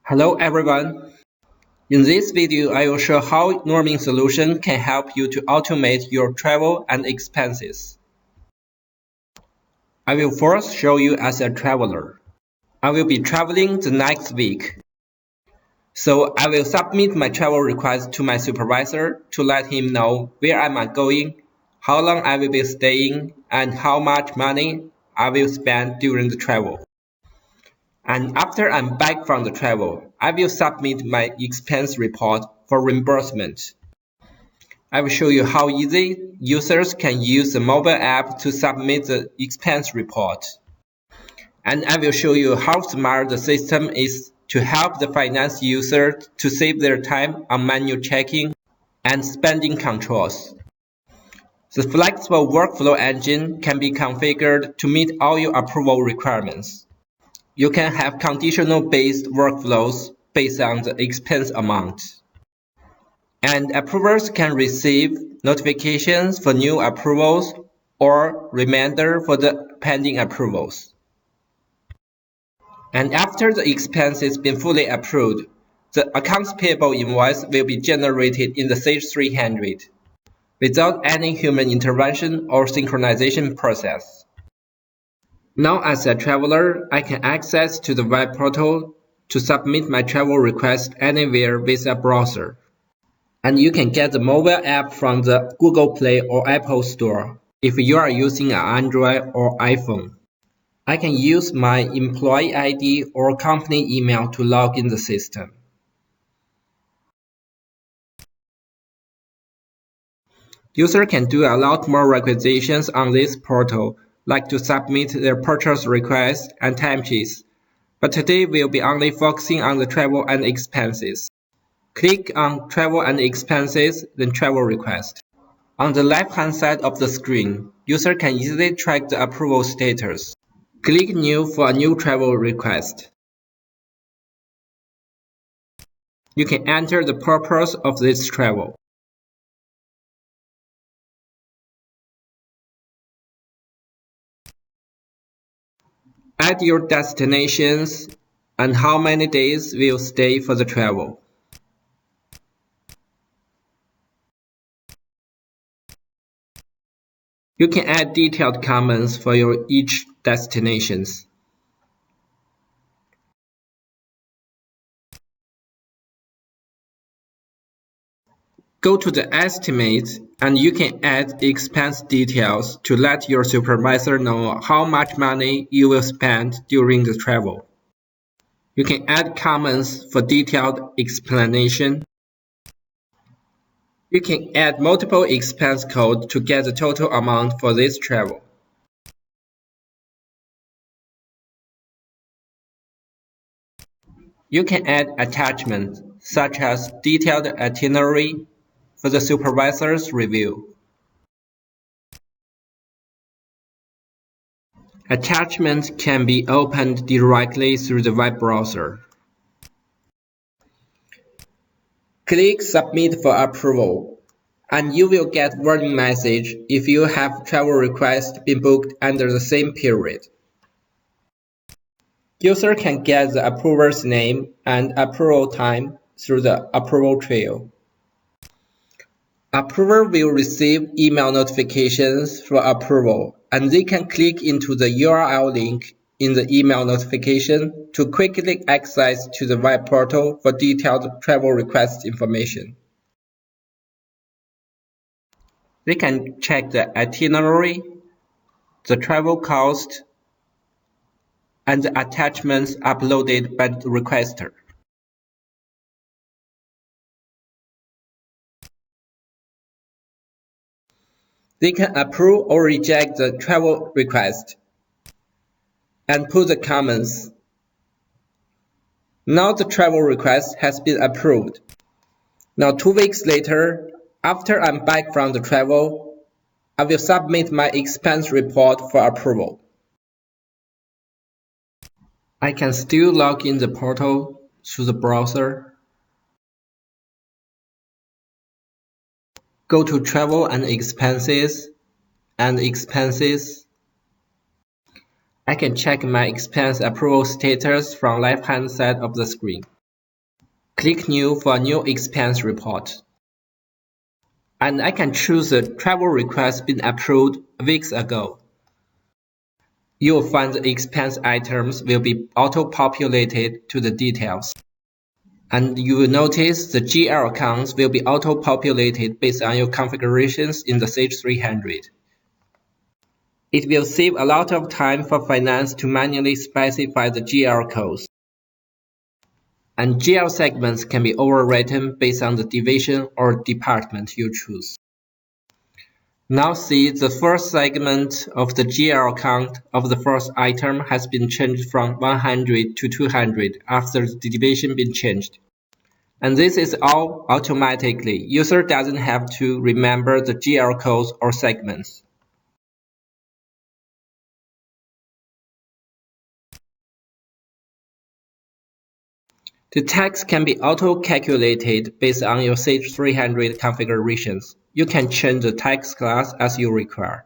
Hello everyone. In this video, I will show how Norming solution can help you to automate your travel and expenses. I will first show you as a traveler. I will be traveling the next week. So I will submit my travel request to my supervisor to let him know where I am going, how long I will be staying, and how much money I will spend during the travel. And after I'm back from the travel, I will submit my expense report for reimbursement. I will show you how easy users can use the mobile app to submit the expense report. And I will show you how smart the system is to help the finance user to save their time on manual checking and spending controls. The flexible workflow engine can be configured to meet all your approval requirements. You can have conditional-based workflows based on the expense amount. And approvers can receive notifications for new approvals or reminder for the pending approvals. And after the expense has been fully approved, the accounts payable invoice will be generated in the Sage 300 without any human intervention or synchronization process. Now as a traveler, I can access to the web portal to submit my travel request anywhere with a browser. And you can get the mobile app from the Google Play or Apple Store if you are using an Android or iPhone. I can use my employee ID or company email to log in the system. Users can do a lot more requisitions on this portal, like to submit their purchase requests and timesheets, but today we'll be only focusing on the travel and expenses. Click on Travel and Expenses, then Travel Request. On the left-hand side of the screen, user can easily track the approval status. Click New for a new travel request. You can enter the purpose of this travel. Add your destinations and how many days will stay for the travel. You can add detailed comments for your each destinations. Go to the estimate and you can add expense details to let your supervisor know how much money you will spend during the travel. You can add comments for detailed explanation. You can add multiple expense codes to get the total amount for this travel. You can add attachments such as detailed itinerary for the supervisor's review. Attachments can be opened directly through the web browser. Click Submit for approval, and you will get warning message if you have travel request been booked under the same period. User can get the approver's name and approval time through the approval trail. Approver will receive email notifications for approval, and they can click into the URL link in the email notification to quickly access to the web portal for detailed travel request information. They can check the itinerary, the travel cost, and the attachments uploaded by the requester. They can approve or reject the travel request and put the comments. Now the travel request has been approved. Now 2 weeks later, after I'm back from the travel, I will submit my expense report for approval. I can still log in the portal through the browser. Go to Travel and Expenses and Expenses. I can check my expense approval status from left-hand side of the screen. Click New for a new expense report. And I can choose a travel request been approved weeks ago. You will find the expense items will be auto-populated to the details. And you will notice the GL accounts will be auto-populated based on your configurations in the Sage 300. It will save a lot of time for finance to manually specify the GL codes. And GL segments can be overwritten based on the division or department you choose. Now see the first segment of the GL account of the first item has been changed from 100 to 200 after the division been changed. And this is all automatically. User doesn't have to remember the GL codes or segments. The tax can be auto-calculated based on your Sage 300 configurations. You can change the tax class as you require.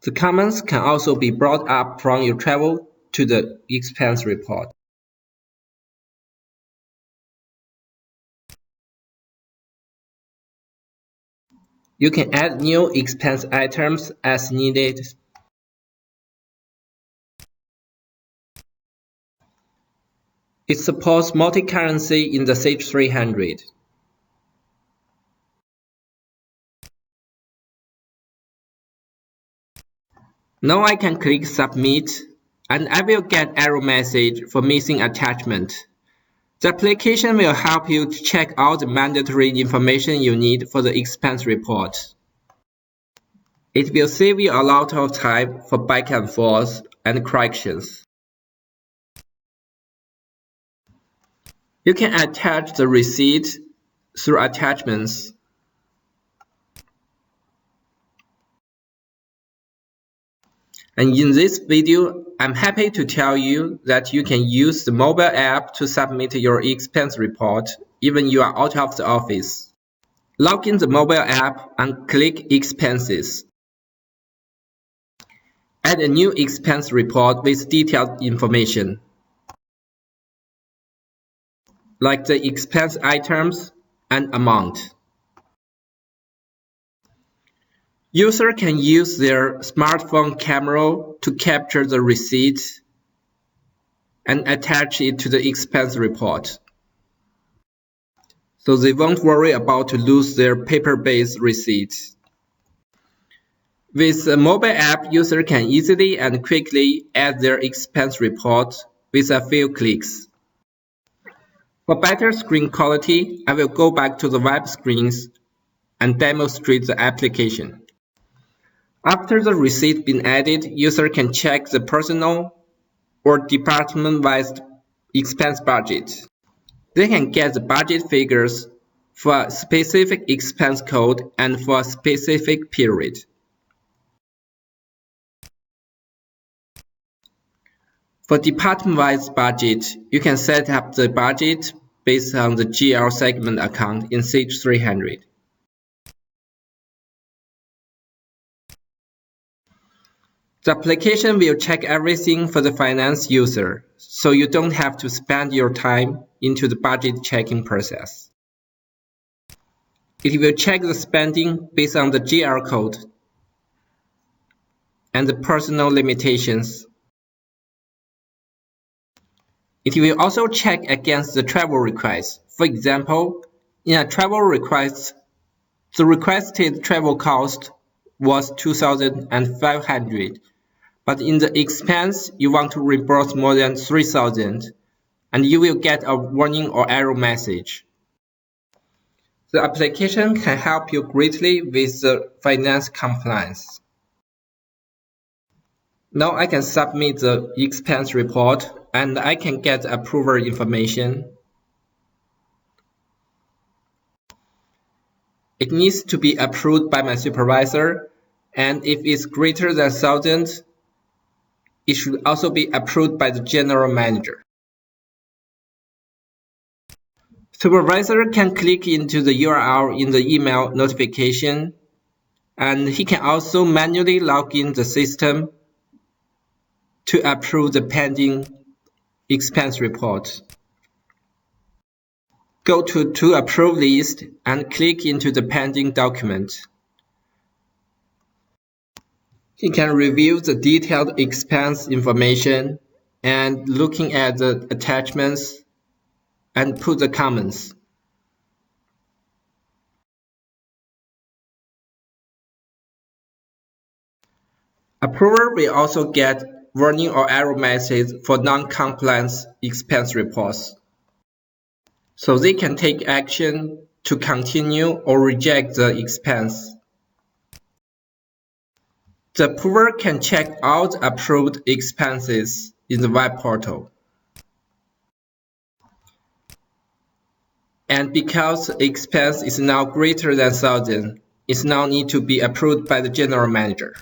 The comments can also be brought up from your travel to the expense report. You can add new expense items as needed. It supports multi-currency in the Sage 300. Now I can click Submit, and I will get error message for missing attachment. The application will help you to check all the mandatory information you need for the expense report. It will save you a lot of time for back and forth and corrections. You can attach the receipt through attachments. And in this video, I'm happy to tell you that you can use the mobile app to submit your expense report even you are out of the office. Log in the mobile app and click Expenses. Add a new expense report with detailed information, like the expense items and amount. User can use their smartphone camera to capture the receipt and attach it to the expense report, so they won't worry about to lose their paper-based receipts. With a mobile app, user can easily and quickly add their expense report with a few clicks. For better screen quality, I will go back to the web screens and demonstrate the application. After the receipt been added, user can check the personal or department-wise expense budget. They can get the budget figures for a specific expense code and for a specific period. For department-wise budget, you can set up the budget based on the GL segment account in Sage 300. The application will check everything for the finance user, so you don't have to spend your time into the budget checking process. It will check the spending based on the GL code and the personal limitations. It will also check against the travel request. For example, in a travel request, the requested travel cost was $2,500, but in the expense, you want to reimburse more than $3,000, and you will get a warning or error message. The application can help you greatly with the finance compliance. Now I can submit the expense report and I can get approval information. It needs to be approved by my supervisor, and if it's greater than 1,000, it should also be approved by the general manager. Supervisor can click into the URL in the email notification And he can also manually log in the system to approve the pending expense report. Go to Approve list and click into the pending document. He can review the detailed expense information and looking at the attachments and put the comments. Approver will also get warning or error message for non-compliance expense reports, so they can take action to continue or reject the expense. The approver can check all the approved expenses in the web portal. And because the expense is now greater than 1,000, it now needs to be approved by the general manager.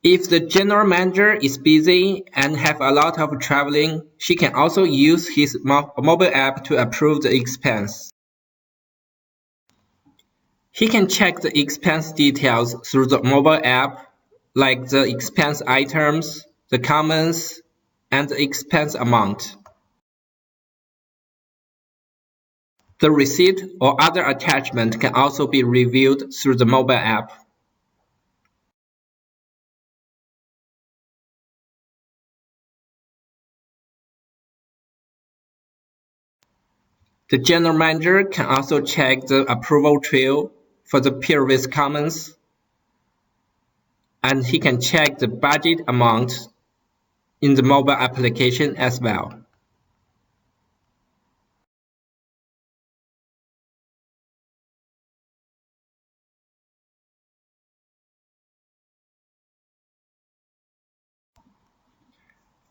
If the general manager is busy and have a lot of traveling, she can also use his mobile app to approve the expense. He can check the expense details through the mobile app, like the expense items, the comments, and the expense amount. The receipt or other attachment can also be reviewed through the mobile app. The general manager can also check the approval trail for the previous comments, and he can check the budget amount in the mobile application as well.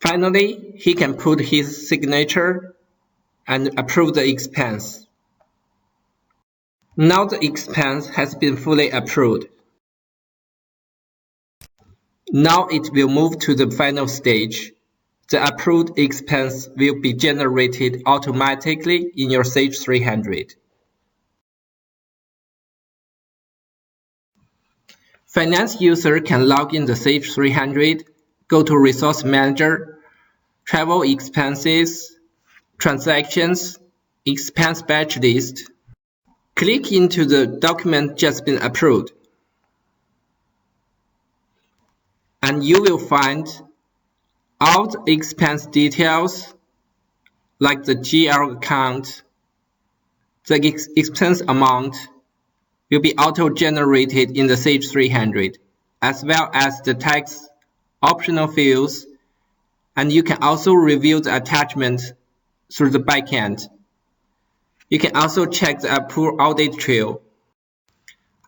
Finally, he can put his signature and approve the expense. Now the expense has been fully approved. Now it will move to the final stage. The approved expense will be generated automatically in your Sage 300. Finance user can log in the Sage 300, go to Resource Manager, Travel Expenses, Transactions, Expense Batch List. Click into the document just been approved. And you will find all the expense details like the GL account, the expense amount will be auto-generated in the Sage 300, as well as the tax optional fields, and you can also review the attachment through the backend. You can also check the approve audit trail.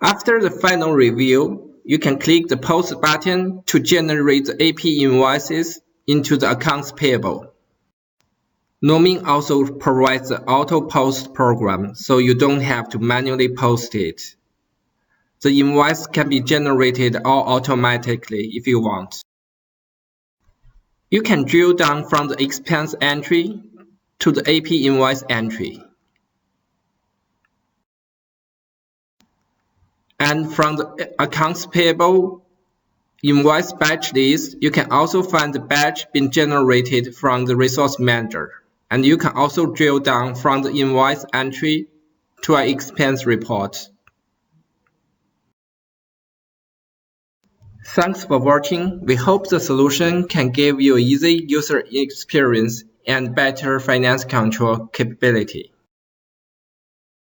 After the final review, you can click the Post button to generate the AP invoices into the accounts payable. Nomin also provides the auto post program, so you don't have to manually post it. The invoice can be generated all automatically if you want. You can drill down from the expense entry to the AP invoice entry. And from the accounts payable invoice batch list, you can also find the batch being generated from the resource manager. And you can also drill down from the invoice entry to an expense report. Thanks for watching. We hope the solution can give you easy user experience and better finance control capability.